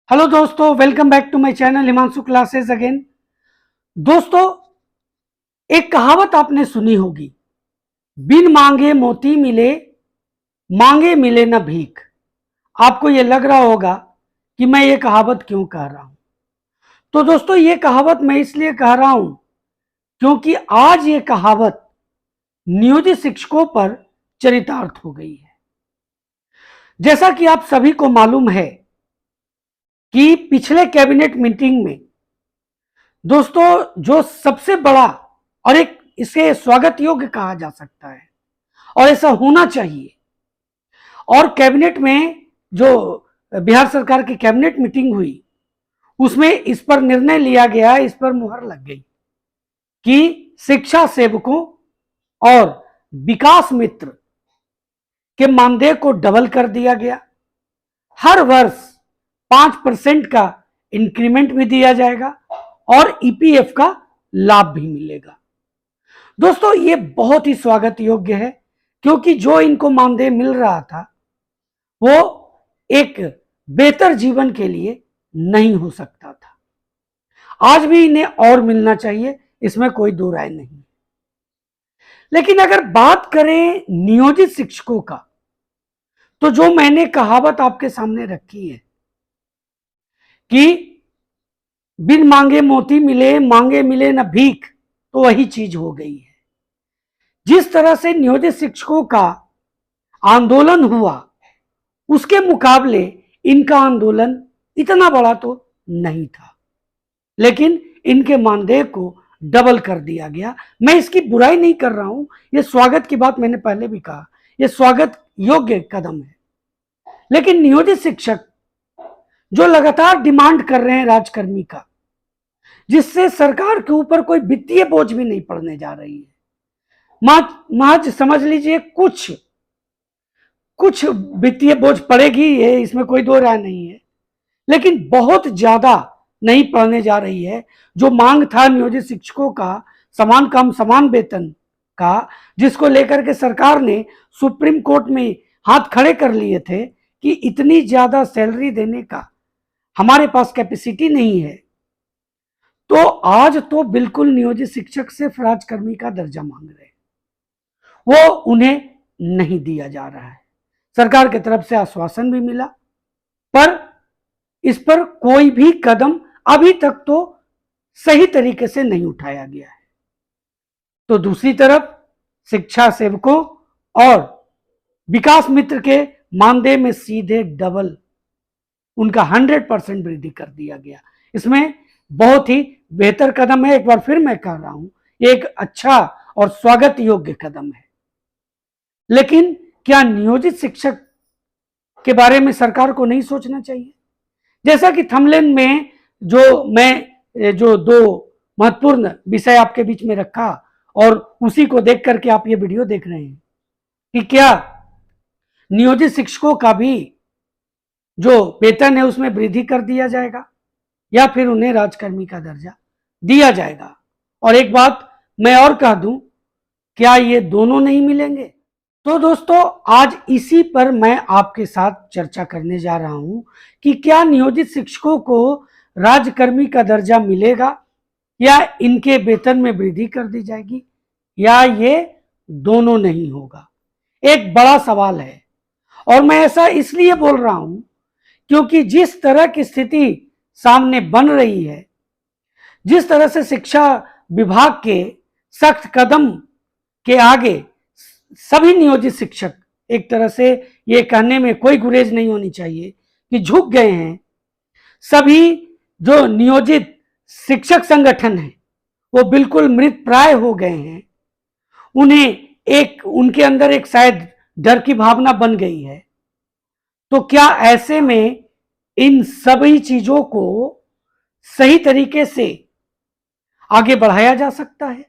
Hello दोस्तों, welcome back to my channel Himanshu classes again. दोस्तों, एक कहावत आपने सुनी होगी, बिन मांगे मोती मिले, मांगे मिले न भीख। आपको यह लग रहा होगा कि मैं ये कहावत क्यों कह रहा हूं। तो दोस्तों, ये कहावत मैं इसलिए कह रहा हूं क्योंकि आज ये कहावत नियोजित शिक्षकों पर चरितार्थ हो गई है। जैसा कि आप सभी को मालूम है कि पिछले कैबिनेट मीटिंग में दोस्तों जो सबसे बड़ा और एक इसे स्वागत योग्य कहा जा सकता है और ऐसा होना चाहिए, और कैबिनेट में जो बिहार सरकार की कैबिनेट मीटिंग हुई उसमें इस पर निर्णय लिया गया, इस पर मुहर लग गई कि शिक्षा सेवकों और विकास मित्र के मानदेय को डबल कर दिया गया। हर वर्ष 5% का इंक्रीमेंट भी दिया जाएगा और ईपीएफ का लाभ भी मिलेगा। दोस्तों, ये बहुत ही स्वागत योग्य है क्योंकि जो इनको मानदेय मिल रहा था वो एक बेहतर जीवन के लिए नहीं हो सकता था। आज भी इन्हें और मिलना चाहिए, इसमें कोई दो राय नहीं। लेकिन अगर बात करें नियोजित शिक्षकों का, तो जो मैंने कहावत आपके सामने रखी है कि बिन मांगे मोती मिले, मांगे मिले न भीख, तो वही चीज हो गई है। जिस तरह से नियोजित शिक्षकों का आंदोलन हुआ उसके मुकाबले इनका आंदोलन इतना बड़ा तो नहीं था, लेकिन इनके मानदेय को डबल कर दिया गया। मैं इसकी बुराई नहीं कर रहा हूं, यह स्वागत की बात मैंने पहले भी कहा, यह स्वागत योग्य कदम है। लेकिन नियोजित शिक्षक जो लगातार डिमांड कर रहे हैं राजकर्मी का, जिससे सरकार के ऊपर कोई वित्तीय बोझ भी नहीं पड़ने जा रही है, महज समझ लीजिए कुछ वित्तीय बोझ पड़ेगी, ये इसमें कोई दो राय नहीं है, लेकिन बहुत ज्यादा नहीं पड़ने जा रही है। जो मांग था नियोजित शिक्षकों का समान काम समान वेतन का, जिसको लेकर के सरकार ने सुप्रीम कोर्ट में हाथ खड़े कर लिए थे कि इतनी ज्यादा सैलरी देने का हमारे पास कैपेसिटी नहीं है, तो आज तो बिल्कुल नियोजित शिक्षक सिर्फ राजकर्मी का दर्जा मांग रहे हैं, वो उन्हें नहीं दिया जा रहा है। सरकार की तरफ से आश्वासन भी मिला, पर इस पर कोई भी कदम अभी तक तो सही तरीके से नहीं उठाया गया है। तो दूसरी तरफ शिक्षा सेवकों और विकास मित्र के मानदेय में सीधे डबल उनका 100% वृद्धि कर दिया गया। इसमें बहुत ही बेहतर कदम है। एक बार फिर मैं कह रहा हूं, एक अच्छा और स्वागत योग्य कदम है। लेकिन क्या नियोजित शिक्षक के बारे में सरकार को नहीं सोचना चाहिए? जैसा कि थंबनेल में जो दो महत्वपूर्ण विषय आपके बीच में रखा और उसी को देख करके आप ये वीडियो देख रहे हैं कि क्या नियोजित शिक्षकों का भी जो वेतन है उसमें वृद्धि कर दिया जाएगा या फिर उन्हें राजकर्मी का दर्जा दिया जाएगा। और एक बात मैं और कह दूं, क्या ये दोनों नहीं मिलेंगे? तो दोस्तों, आज इसी पर मैं आपके साथ चर्चा करने जा रहा हूं कि क्या नियोजित शिक्षकों को राजकर्मी का दर्जा मिलेगा या इनके वेतन में वृद्धि कर दी जाएगी या ये दोनों नहीं होगा। एक बड़ा सवाल है और मैं ऐसा इसलिए बोल रहा हूं क्योंकि जिस तरह की स्थिति सामने बन रही है, जिस तरह से शिक्षा विभाग के सख्त कदम के आगे सभी नियोजित शिक्षक, एक तरह से ये कहने में कोई गुरेज नहीं होनी चाहिए कि झुक गए हैं। सभी जो नियोजित शिक्षक संगठन है वो बिल्कुल मृत प्राय हो गए हैं। उनके अंदर एक शायद डर की भावना बन गई है। तो क्या ऐसे में इन सभी चीजों को सही तरीके से आगे बढ़ाया जा सकता है?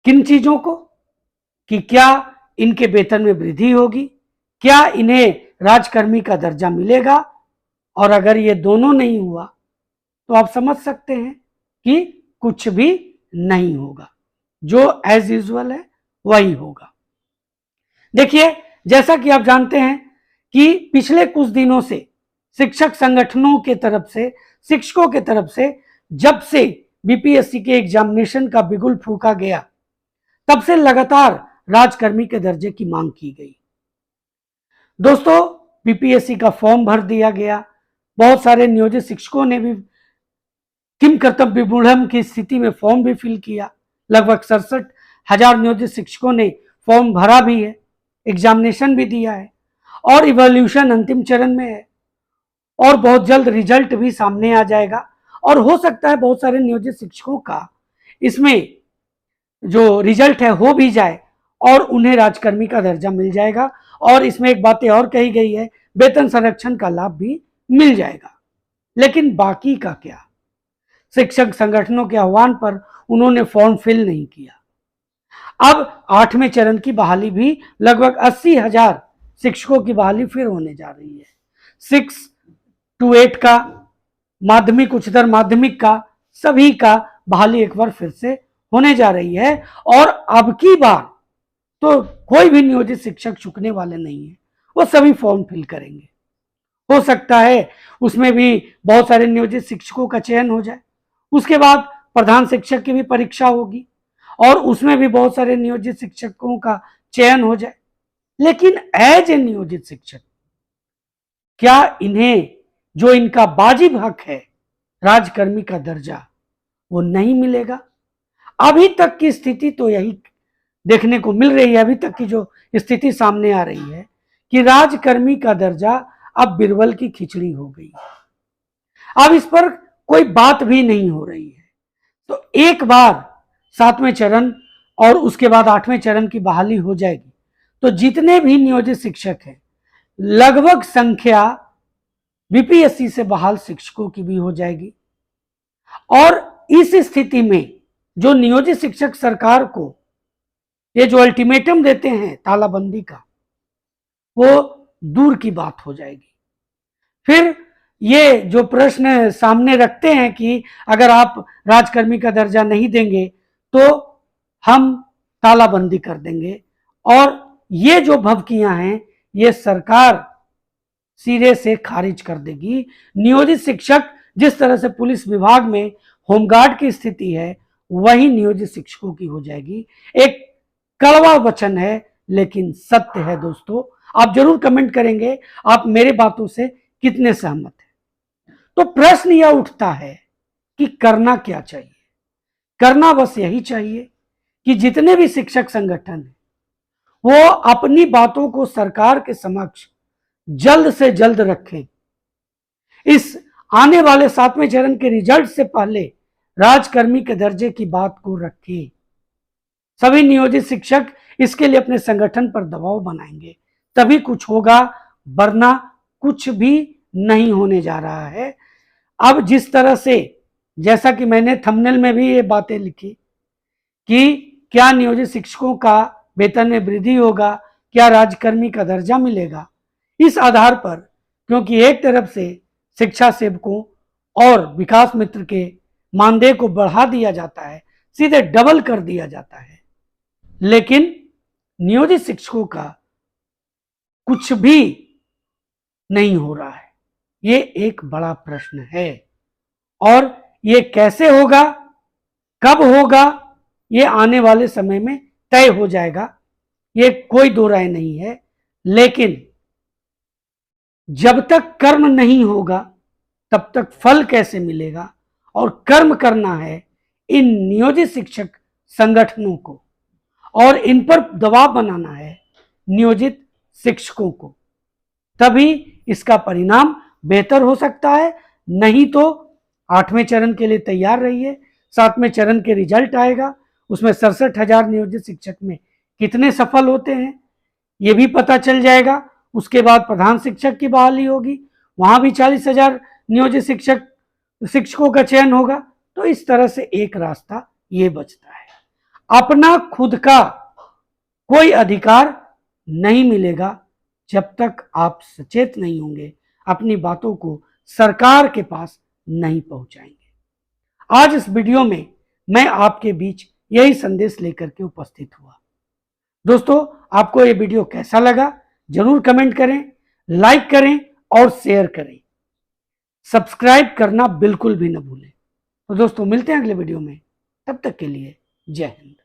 किन चीजों को? कि क्या इनके वेतन में वृद्धि होगी, क्या इन्हें राजकर्मी का दर्जा मिलेगा, और अगर ये दोनों नहीं हुआ तो आप समझ सकते हैं कि कुछ भी नहीं होगा, जो एज यूजुअल है वही होगा। देखिए, जैसा कि आप जानते हैं कि पिछले कुछ दिनों से शिक्षक संगठनों के तरफ से, शिक्षकों के तरफ से जब से बीपीएससी के एग्जामिनेशन का बिगुल फूंका गया, तब से लगातार राजकर्मी के दर्जे की मांग की गई। दोस्तों, बीपीएससी का फॉर्म भर दिया गया। बहुत सारे नियोजित शिक्षकों ने भी किम कर्तव्य विमूढ़ की स्थिति में फॉर्म भी फिल किया। लगभग 67,000 नियोजित शिक्षकों ने फॉर्म भरा भी है, एग्जामिनेशन भी दिया है और इवोल्यूशन अंतिम चरण में है और बहुत जल्द रिजल्ट भी सामने आ जाएगा। और हो सकता है बहुत सारे नियोजित शिक्षकों का इसमें जो रिजल्ट है हो भी जाए और उन्हें राजकर्मी का दर्जा मिल जाएगा। और इसमें एक बात और कही गई है, वेतन संरक्षण का लाभ भी मिल जाएगा। लेकिन बाकी का क्या? शिक्षक संगठनों के आह्वान पर उन्होंने फॉर्म फिल नहीं किया। अब 8वें चरण की बहाली भी लगभग 80,000 शिक्षकों की बहाली फिर होने जा रही है। 6 to 8 का, माध्यमिक, उच्चतर माध्यमिक का, सभी का बहाली एक बार फिर से होने जा रही है। और अब की बार तो कोई भी नियोजित शिक्षक चुकने वाले नहीं है, वो सभी फॉर्म फिल करेंगे। हो सकता है उसमें भी बहुत सारे नियोजित शिक्षकों का चयन हो जाए, उसके बाद प्रधान शिक्षक की भी परीक्षा होगी और उसमें भी बहुत सारे नियोजित शिक्षकों का चयन हो जाए। लेकिन एज ए नियोजित शिक्षक क्या इन्हें जो इनका वाजिब हक है राजकर्मी का दर्जा, वो नहीं मिलेगा? अभी तक की स्थिति तो यही देखने को मिल रही है। अभी तक की जो स्थिति सामने आ रही है कि राजकर्मी का दर्जा अब बिरबल की खिचड़ी हो गई। अब इस पर कोई बात भी नहीं हो रही है। तो एक बार 7वें चरण और उसके बाद 8वें चरण की बहाली हो जाएगी तो जितने भी नियोजित शिक्षक हैं, लगभग संख्या बीपीएससी से बहाल शिक्षकों की भी हो जाएगी। और इस स्थिति में जो नियोजित शिक्षक सरकार को ये जो अल्टीमेटम देते हैं तालाबंदी का, वो दूर की बात हो जाएगी। फिर ये जो प्रश्न सामने रखते हैं कि अगर आप राजकर्मी का दर्जा नहीं देंगे तो हम तालाबंदी कर देंगे, और ये जो भभकियां हैं ये सरकार सिरे से खारिज कर देगी। नियोजित शिक्षक, जिस तरह से पुलिस विभाग में होमगार्ड की स्थिति है, वही नियोजित शिक्षकों की हो जाएगी। एक कड़वा वचन है लेकिन सत्य है। दोस्तों, आप जरूर कमेंट करेंगे आप मेरे बातों से कितने सहमत हैं। तो प्रश्न यह उठता है कि करना क्या चाहिए? करना बस यही चाहिए कि जितने भी शिक्षक संगठन हैं वो अपनी बातों को सरकार के समक्ष जल्द से जल्द रखें। इस आने वाले 7वें चरण के रिजल्ट से पहले राजकर्मी के दर्जे की बात को रखें। सभी नियोजित शिक्षक इसके लिए अपने संगठन पर दबाव बनाएंगे, तभी कुछ होगा, वरना कुछ भी नहीं होने जा रहा है। अब जिस तरह से, जैसा कि मैंने थंबनेल में भी ये बातें लिखी कि क्या नियोजित शिक्षकों का वेतन में वृद्धि होगा, क्या राजकर्मी का दर्जा मिलेगा, इस आधार पर, क्योंकि एक तरफ से शिक्षा सेवकों और विकास मित्र के मानदेय को बढ़ा दिया जाता है, सीधे डबल कर दिया जाता है, लेकिन नियोजित शिक्षकों का कुछ भी नहीं हो रहा है। ये एक बड़ा प्रश्न है और ये कैसे होगा, कब होगा, ये आने वाले समय में तय हो जाएगा, ये कोई दो राय नहीं है। लेकिन जब तक कर्म नहीं होगा तब तक फल कैसे मिलेगा? और कर्म करना है इन नियोजित शिक्षक संगठनों को और इन पर दबाव बनाना है नियोजित शिक्षकों को, तभी इसका परिणाम बेहतर हो सकता है। नहीं तो 8वें चरण के लिए तैयार रहिए। 7वें चरण के रिजल्ट आएगा, उसमें 67,000 नियोजित शिक्षक में कितने सफल होते हैं ये भी पता चल जाएगा। उसके बाद प्रधान शिक्षक की बहाली होगी, वहां भी 40,000 नियोजित शिक्षकों का चयन होगा। तो इस तरह से एक रास्ता ये बचता है। अपना खुद का कोई अधिकार नहीं मिलेगा जब तक आप सचेत नहीं होंगे, अपनी बातों को सरकार के पास नहीं पहुंचाएंगे। आज इस वीडियो में मैं आपके बीच यही संदेश लेकर के उपस्थित हुआ। दोस्तों, आपको ये वीडियो कैसा लगा जरूर कमेंट करें, लाइक करें और शेयर करें। सब्सक्राइब करना बिल्कुल भी न भूलें। तो दोस्तों मिलते हैं अगले वीडियो में, तब तक के लिए जय हिंद।